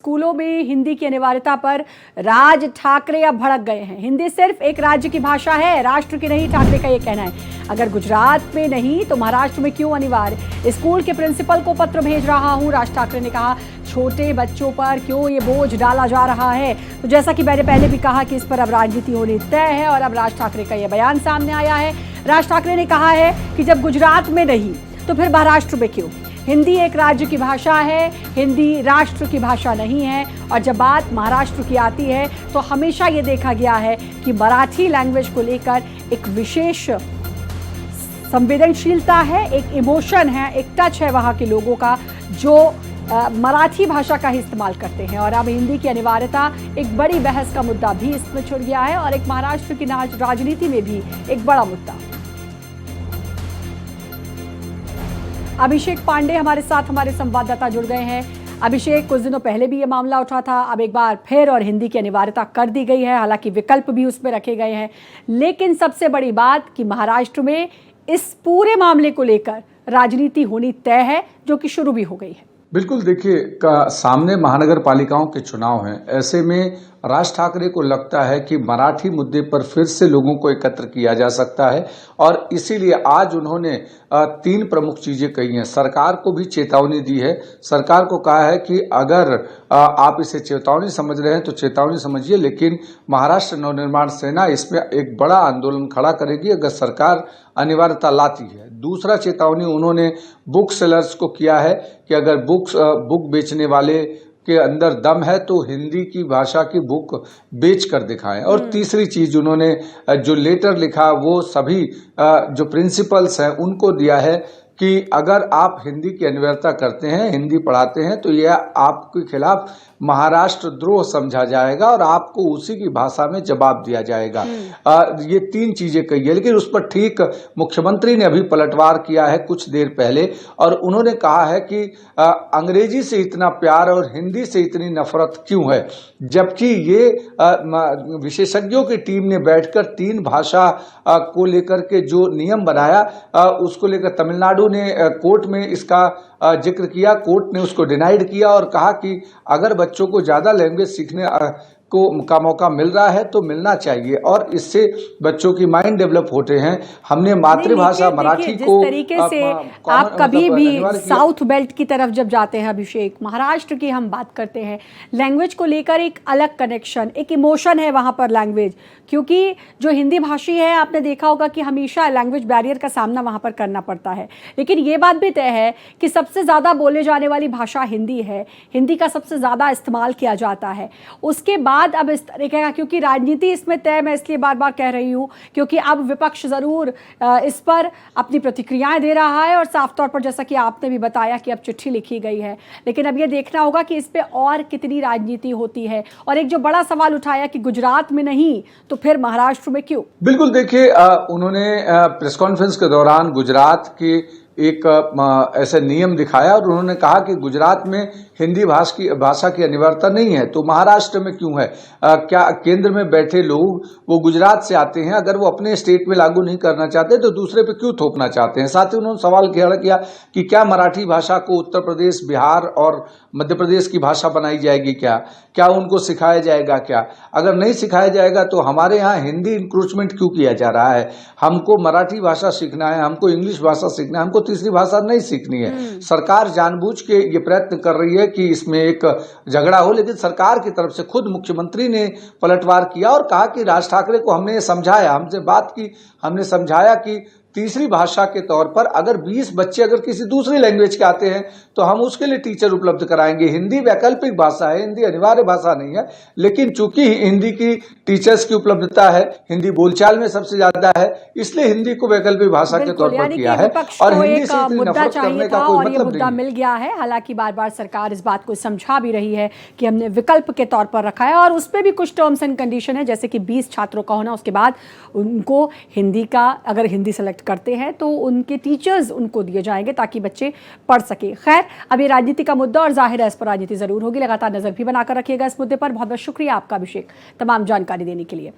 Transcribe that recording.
स्कूलों में हिंदी की अनिवार्यता पर राज ठाकरे अब भड़क गए हैं। हिंदी सिर्फ एक राज्य की भाषा है, राष्ट्र की नहीं, ठाकरे का ये कहना है। अगर गुजरात में नहीं तो महाराष्ट्र में क्यों अनिवार्य? स्कूल के प्रिंसिपल को पत्र भेज रहा हूं, राज ठाकरे ने कहा। छोटे बच्चों पर क्यों ये बोझ डाला जा रहा है? तो जैसा कि मैंने पहले भी कहा कि इस पर अब राजनीति होनी तय है और अब राज ठाकरे का यह बयान सामने आया है। राज ठाकरे ने कहा है कि जब गुजरात में नहीं तो फिर महाराष्ट्र में क्यों? हिंदी एक राज्य की भाषा है, हिंदी राष्ट्र की भाषा नहीं है। और जब बात महाराष्ट्र की आती है तो हमेशा ये देखा गया है कि मराठी लैंग्वेज को लेकर एक विशेष संवेदनशीलता है, एक इमोशन है, एक टच है वहाँ के लोगों का जो मराठी भाषा का ही इस्तेमाल करते हैं। और अब हिंदी की अनिवार्यता एक बड़ी बहस का मुद्दा भी इसमें छुड़ गया है और एक महाराष्ट्र की राजनीति में भी एक बड़ा मुद्दा। अभिषेक पांडे हमारे साथ, हमारे संवाददाता जुड़ गए हैं। अभिषेक, कुछ दिनों पहले भी ये मामला उठा था, अब एक बार फिर और हिंदी की अनिवार्यता कर दी गई है, हालांकि विकल्प भी उसमें रखे गए हैं। लेकिन सबसे बड़ी बात कि महाराष्ट्र में इस पूरे मामले को लेकर राजनीति होनी तय है, जो कि शुरू भी हो गई है। बिल्कुल, देखिए सामने महानगर पालिकाओं के चुनाव हैं। ऐसे में राज ठाकरे को लगता है कि मराठी मुद्दे पर फिर से लोगों को एकत्र किया जा सकता है और इसीलिए आज उन्होंने 3 प्रमुख चीजें कही हैं। सरकार को भी चेतावनी दी है। सरकार को कहा है कि अगर आप इसे चेतावनी समझ रहे हैं तो चेतावनी समझिए, लेकिन महाराष्ट्र नवनिर्माण सेना इसमें एक बड़ा आंदोलन खड़ा करेगी अगर सरकार अनिवार्यता लाती है। दूसरा चेतावनी उन्होंने बुक सेलर्स को किया है कि अगर बुक बेचने वाले के अंदर दम है तो हिंदी की भाषा की बुक बेच कर दिखाएं। और तीसरी चीज उन्होंने जो लेटर लिखा वो सभी जो प्रिंसिपल्स हैं उनको दिया है कि अगर आप हिंदी की अनिवार्यता करते हैं, हिंदी पढ़ाते हैं तो यह आपके खिलाफ महाराष्ट्र द्रोह समझा जाएगा और आपको उसी की भाषा में जवाब दिया जाएगा। ये 3 चीजें कही है, लेकिन उस पर ठीक मुख्यमंत्री ने अभी पलटवार किया है कुछ देर पहले और उन्होंने कहा है कि अंग्रेजी से इतना प्यार और हिंदी से इतनी नफरत क्यों है, जबकि ये विशेषज्ञों की टीम ने बैठकर 3 भाषा को लेकर के जो नियम बनाया उसको लेकर तमिलनाडु ने कोर्ट में इसका जिक्र किया। कोर्ट ने उसको डिनाइड किया और कहा कि अगर बच्चों को ज़्यादा लैंग्वेज सीखने का मौका मिल रहा है तो मिलना चाहिए और इससे बच्चों की माइंड डेवलप होते हैं। हमने मातृभाषा मराठी को जिस तरीके से आप कभी भी साउथ बेल्ट की तरफ जब जाते हैं अभिषेक, महाराष्ट्र की हम बात करते हैं, लैंग्वेज को लेकर एक अलग कनेक्शन, एक इमोशन है वहाँ पर लैंग्वेज, क्योंकि जो हिंदी भाषी है आपने देखा होगा कि हमेशा लैंग्वेज बैरियर का सामना वहाँ पर करना पड़ता है। लेकिन ये बात भी तय है कि सबसे ज़्यादा बोले जाने वाली भाषा हिंदी है, हिंदी का सबसे ज़्यादा इस्तेमाल किया जाता है। उसके बाद अब इस तरीके का, क्योंकि राजनीति इसमें तय, मैं इसलिए बार बार कह रही हूँ क्योंकि अब विपक्ष ज़रूर इस पर अपनी प्रतिक्रियाएं दे रहा है और साफ तौर पर जैसा कि आपने भी बताया कि अब चिट्ठी लिखी गई है। लेकिन अब ये देखना होगा कि इस पे और कितनी राजनीति होती है। और एक जो बड़ा सवाल उठाया कि गुजरात में नहीं तो फिर महाराष्ट्र में क्यों? बिल्कुल, देखिए उन्होंने प्रेस कॉन्फ्रेंस के दौरान गुजरात के एक ऐसा नियम दिखाया और उन्होंने कहा कि गुजरात में हिंदी भाषा की अनिवार्यता नहीं है तो महाराष्ट्र में क्यों है? क्या केंद्र में बैठे लोग वो गुजरात से आते हैं, अगर वो अपने स्टेट में लागू नहीं करना चाहते तो दूसरे पे क्यों थोपना चाहते हैं? साथ ही उन्होंने सवाल खड़ा किया कि क्या मराठी भाषा को उत्तर प्रदेश, बिहार और मध्य प्रदेश की भाषा बनाई जाएगी? क्या उनको सिखाया जाएगा? क्या अगर नहीं सिखाया जाएगा तो हमारे यहाँ हिंदी इंक्रोचमेंट क्यों किया जा रहा है? हमको मराठी भाषा सीखना है, हमको इंग्लिश भाषा सीखना है, हमको तीसरी भाषा नहीं सीखनी है। सरकार जानबूझ के ये प्रयत्न कर रही है कि इसमें एक झगड़ा हो, लेकिन सरकार की तरफ से खुद मुख्यमंत्री ने पलटवार किया और कहा कि राज ठाकरे को हमने समझाया, हमसे बात की, हमने समझाया कि तीसरी भाषा के तौर पर अगर 20 बच्चे अगर किसी दूसरी लैंग्वेज के आते हैं तो हम उसके लिए टीचर उपलब्ध कराएंगे। हिंदी वैकल्पिक भाषा है, हिंदी अनिवार्य भाषा नहीं है, लेकिन चूंकि हिंदी की टीचर्स की उपलब्धता है, हिंदी बोलचाल में सबसे ज्यादा है, इसलिए हिंदी को वैकल्पिक भाषा के तौर पर किया है और हिंदी से इतनी नफरत करने का कोई मतलब नहीं। मिल गया है। हालांकि बार बार सरकार इस बात को समझा भी रही है कि हमने विकल्प के तौर पर रखा है और उस पर भी कुछ टर्म्स एंड कंडीशन है, जैसे कि 20 छात्रों का होना, उसके बाद उनको हिंदी का, अगर हिंदी सेलेक्ट करते हैं तो उनके टीचर्स उनको दिए जाएंगे ताकि बच्चे पढ़ सके। खैर, अब ये राजनीति का मुद्दा और जाहिर है इस पर राजनीति जरूर होगी। लगातार नजर भी बनाकर रखिएगा इस मुद्दे पर। बहुत बहुत शुक्रिया आपका अभिषेक, तमाम जानकारी देने के लिए।